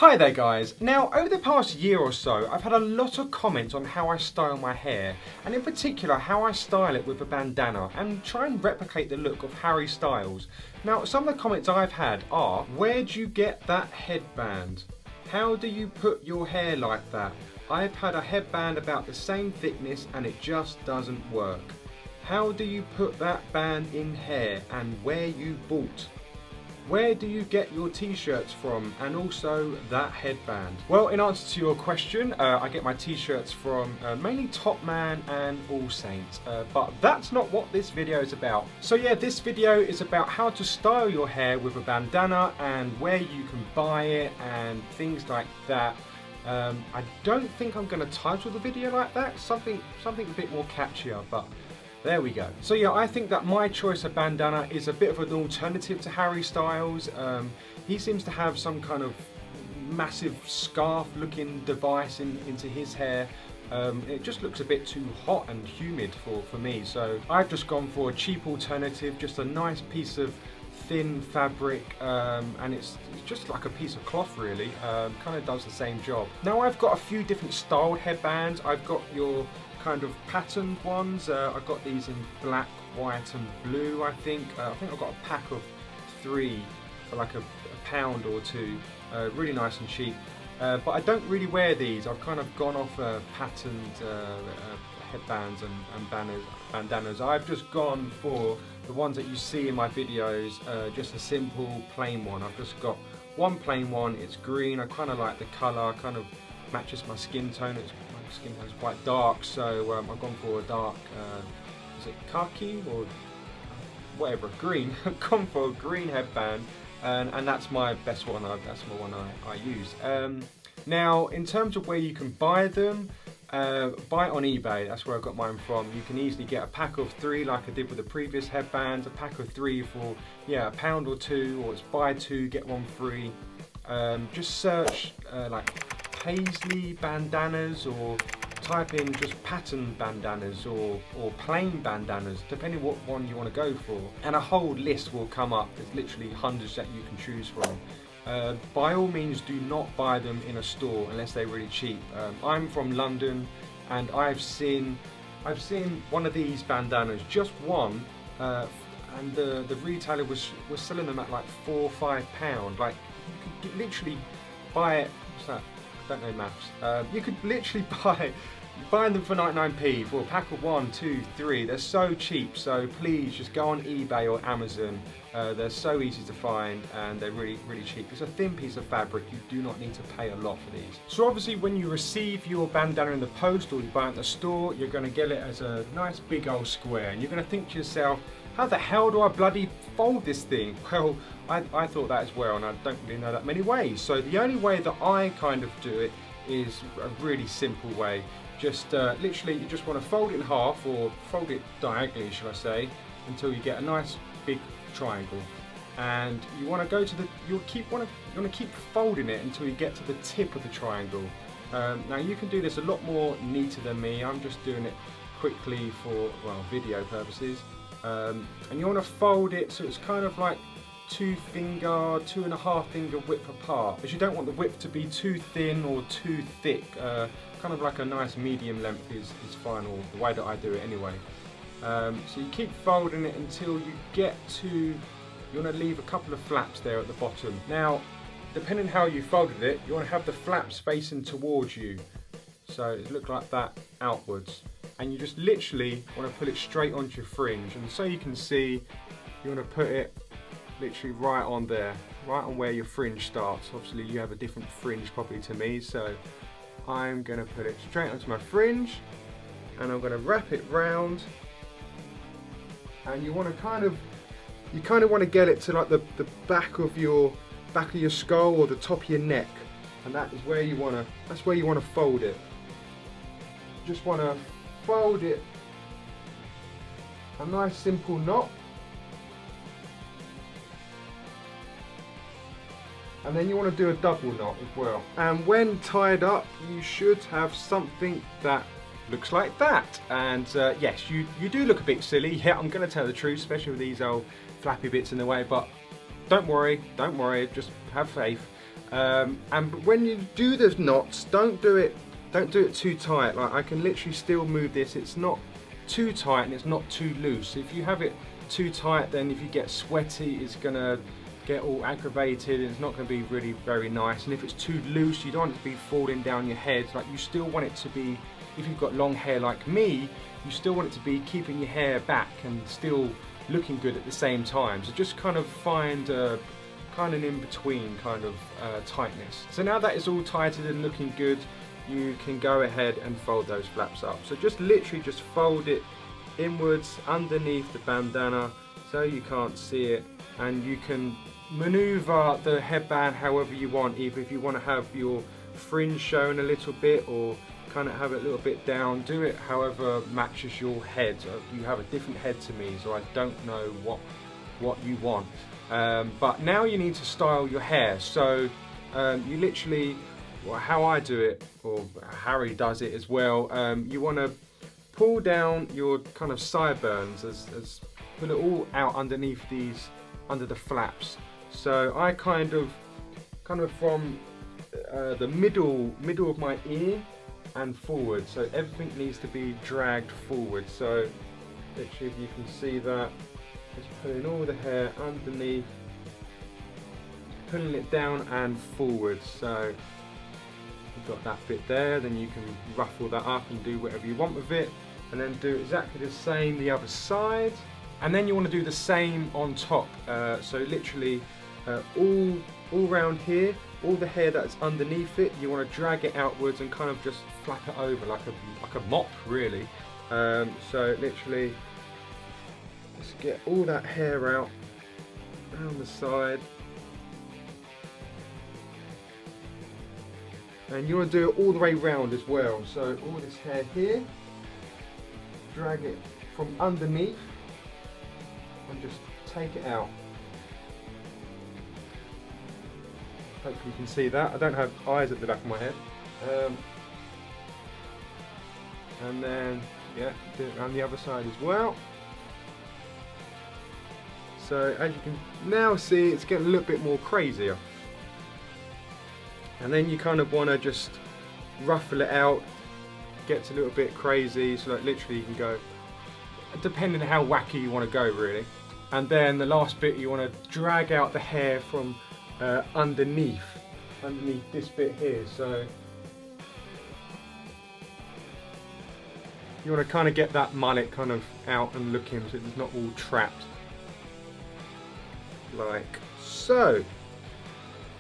Hi there guys. Now over the past year or so I've had a lot of comments on how I style my hair, and in particular how I style it with a bandana and try and replicate the look of Harry Styles. Now some of the comments I've had are, where do you get that headband? How do you put your hair like that? I've had a headband about the same thickness and it just doesn't work. How do you put that band in hair, and where you bought? Where do you get your t-shirts from, and also that headband? Well, in answer to your question, I get my t-shirts from mainly Top Man and All Saints, but that's not what this video is about. So yeah, this video is about how to style your hair with a bandana and where you can buy it and things like that. I don't think I'm going to title the video like that, something a bit more catchier, but there we go. So yeah, I think that my choice of bandana is a bit of an alternative to Harry Styles. He seems to have some kind of massive scarf looking device into his hair. It just looks a bit too hot and humid for me, so I've just gone for a cheap alternative, just a nice piece of thin fabric, and it's just like a piece of cloth really, kind of does the same job. Now I've got a few different styled headbands. I've got your kind of patterned ones. I've got these in black, white and blue. I think I've got a pack of 3 for like a pound or 2, really nice and cheap, but I don't really wear these. I've kind of gone off patterned headbands and bandanas. I've just gone for the ones that you see in my videos, just a simple plain one. I've just got one plain one. It's green. I kind of like the colour, kind of matches my skin tone. My skin tone is quite dark, so I've gone for a dark, is it khaki or whatever, green. I've gone for a green headband, and that's my best one. That's the one I use. Now, in terms of where you can buy them, buy it on eBay. That's where I got mine from. You can easily get a pack of 3 like I did with the previous headbands, a pack of 3 for a pound or 2, or it's buy 2 get 1 free. Just search like paisley bandanas, or type in just pattern bandanas or plain bandanas, depending what one you want to go for, and a whole list will come up. There's literally hundreds that you can choose from. By all means, do not buy them in a store unless they're really cheap. I'm from London, and I've seen one of these bandanas, just one, and the retailer was selling them at like £4 or £5. Like, you could literally buy it. What's that? I don't know maths. You could literally buy them for 99p for a pack of 1, 2, 3. They're so cheap, so please just go on eBay or Amazon. They're so easy to find, and they're really, really cheap. It's a thin piece of fabric. You do not need to pay a lot for these. So obviously when you receive your bandana in the post, or you buy it at the store, you're going to get it as a nice big old square, and you're going to think to yourself, how the hell do I bloody fold this thing? Well, I thought that as well, and I don't really know that many ways. So the only way that I kind of do it is a really simple way. Just literally, you just want to fold it in half, or fold it diagonally, should I say, until you get a nice big triangle. And you want to go to the, you want to keep folding it until you get to the tip of the triangle. Now you can do this a lot more neater than me. I'm just doing it quickly for, well, video purposes. And you want to fold it so it's kind of like 2.5 finger width apart, because you don't want the width to be too thin or too thick. Kind of like a nice medium length is fine, or the way that I do it anyway. So you keep folding it until you get to, you want to leave a couple of flaps there at the bottom. Now, depending how you folded it, you want to have the flaps facing towards you, so it looks like that outwards. And you just literally want to put it straight onto your fringe, and so you can see, you want to put it literally right on there, right on where your fringe starts. Obviously you have a different fringe probably to me, so I'm going to put it straight onto my fringe, and I'm going to wrap it round. And you want to kind of want to get it to like the back of your skull, or the top of your neck, and that is where you want to, that's where you want to fold it. Just want to fold it a nice simple knot, and then you want to do a double knot as well. And when tied up, you should have something that looks like that. And yes, you do look a bit silly. Yeah, I'm going to tell the truth, especially with these old flappy bits in the way, but don't worry, just have faith. And when you do those knots, don't do it too tight. Like, I can literally still move this. It's not too tight and it's not too loose. If you have it too tight, then if you get sweaty, it's gonna get all aggravated and it's not going to be really very nice. And if it's too loose, you don't want it to be falling down your head. Like, you still want it to be, if you've got long hair like me, you still want it to be keeping your hair back and still looking good at the same time. So just kind of find a kind of in between kind of tightness. So now that is all tightened and looking good, you can go ahead and fold those flaps up. So just literally just fold it inwards underneath the bandana so you can't see it, and you can maneuver the headband however you want. Either if you want to have your fringe showing a little bit or kind of have it a little bit down, do it however matches your head. You have a different head to me, so I don't know what you want. But now you need to style your hair. So you literally, well, how I do it, or Harry does it as well, you want to pull down your kind of sideburns, as pull it all out underneath these, under the flaps. So I kind of from the middle of my ear and forward, so everything needs to be dragged forward. So literally, if you can see that, just pulling all the hair underneath, pulling it down and forward. So you've got that bit there, then you can ruffle that up and do whatever you want with it, and then do exactly the same the other side. And then you want to do the same on top. So literally all around here, all the hair that's underneath it, you want to drag it outwards and kind of just flap it over like a mop, really. So literally, just get all that hair out down the side. And you want to do it all the way round as well. So all this hair here, drag it from underneath and just take it out. Hopefully you can see that. I don't have eyes at the back of my head. And then, yeah, do it around the other side as well. So as you can now see, it's getting a little bit more crazier. And then you kind of want to just ruffle it out, gets a little bit crazy, so like literally you can go, depending on how wacky you want to go, really. And then the last bit, you want to drag out the hair from underneath this bit here. So you want to kind of get that mullet kind of out and looking, so it's not all trapped like so.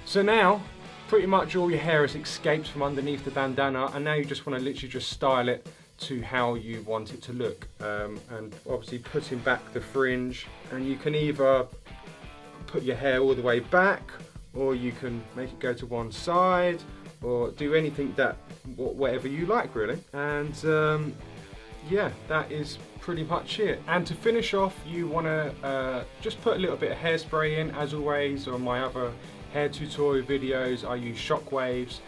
So now pretty much all your hair has escaped from underneath the bandana, and now you just want to literally just style it to how you want it to look, and obviously putting back the fringe. And you can either put your hair all the way back, or you can make it go to one side, or do anything that whatever you like, really. And yeah, that is pretty much it. And to finish off, you want to just put a little bit of hairspray in. As always, on my other hair tutorial videos, I use shockwaves.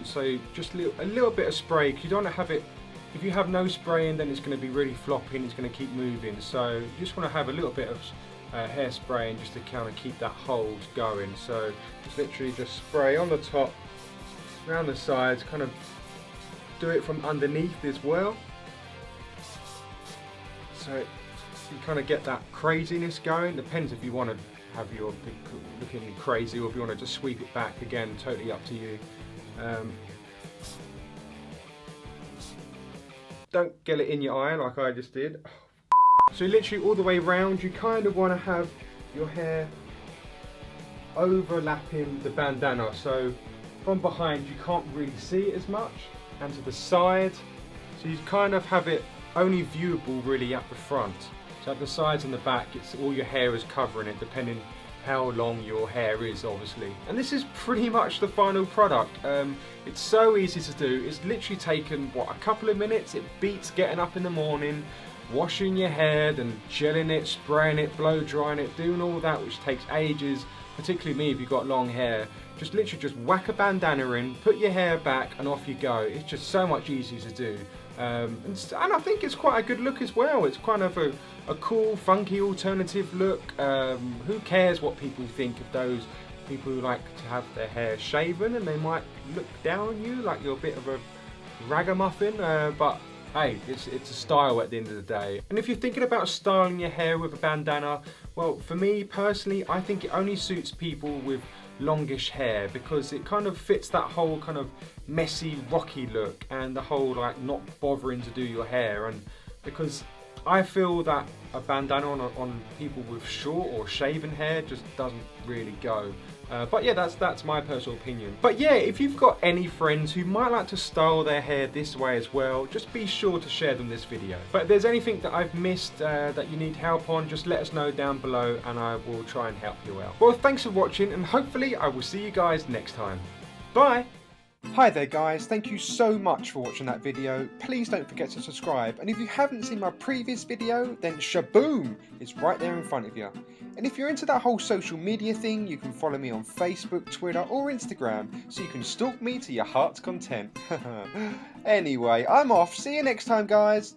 So just a little bit of spray, because you don't want to have it, if you have no spray in, then it's going to be really floppy and it's going to keep moving. So you just want to have a little bit of hairspray and just to kind of keep that hold going. So just literally just spray on the top, around the sides, kind of do it from underneath as well. So you kind of get that craziness going. Depends if you want to have your looking crazy, or if you want to just sweep it back. Again, totally up to you. Don't get it in your eye like I just did. So literally all the way around, you kind of want to have your hair overlapping the bandana. So from behind you can't really see it as much, and to the side, so you kind of have it only viewable really at the front. So at the sides and the back, it's all your hair is covering it, depending how long your hair is, obviously. And this is pretty much the final product. It's so easy to do. It's literally taken, what, a couple of minutes. It beats getting up in the morning, washing your hair, then gelling it, spraying it, blow drying it, doing all that, which takes ages, particularly me if you've got long hair. Just literally just whack a bandana in, put your hair back, and off you go. It's just so much easier to do. And I think it's quite a good look as well. It's kind of a cool, funky alternative look. Who cares what people think of those people who like to have their hair shaven and they might look down on you like you're a bit of a ragamuffin, but hey, it's a style at the end of the day. And if you're thinking about styling your hair with a bandana, well, for me personally, I think it only suits people with longish hair because it kind of fits that whole kind of messy, rocky look and the whole like not bothering to do your hair. And because I feel that a bandana on people with short or shaven hair just doesn't really go. But yeah, that's my personal opinion. But yeah, if you've got any friends who might like to style their hair this way as well, just be sure to share them this video. But if there's anything that I've missed that you need help on, just let us know down below and I will try and help you out. Well, thanks for watching and hopefully I will see you guys next time. Bye! Hi there guys, thank you so much for watching that video. Please don't forget to subscribe, and if you haven't seen my previous video, then shaboom! It's right there in front of you. And if you're into that whole social media thing, you can follow me on Facebook, Twitter or Instagram, so you can stalk me to your heart's content. Anyway, I'm off. See you next time guys.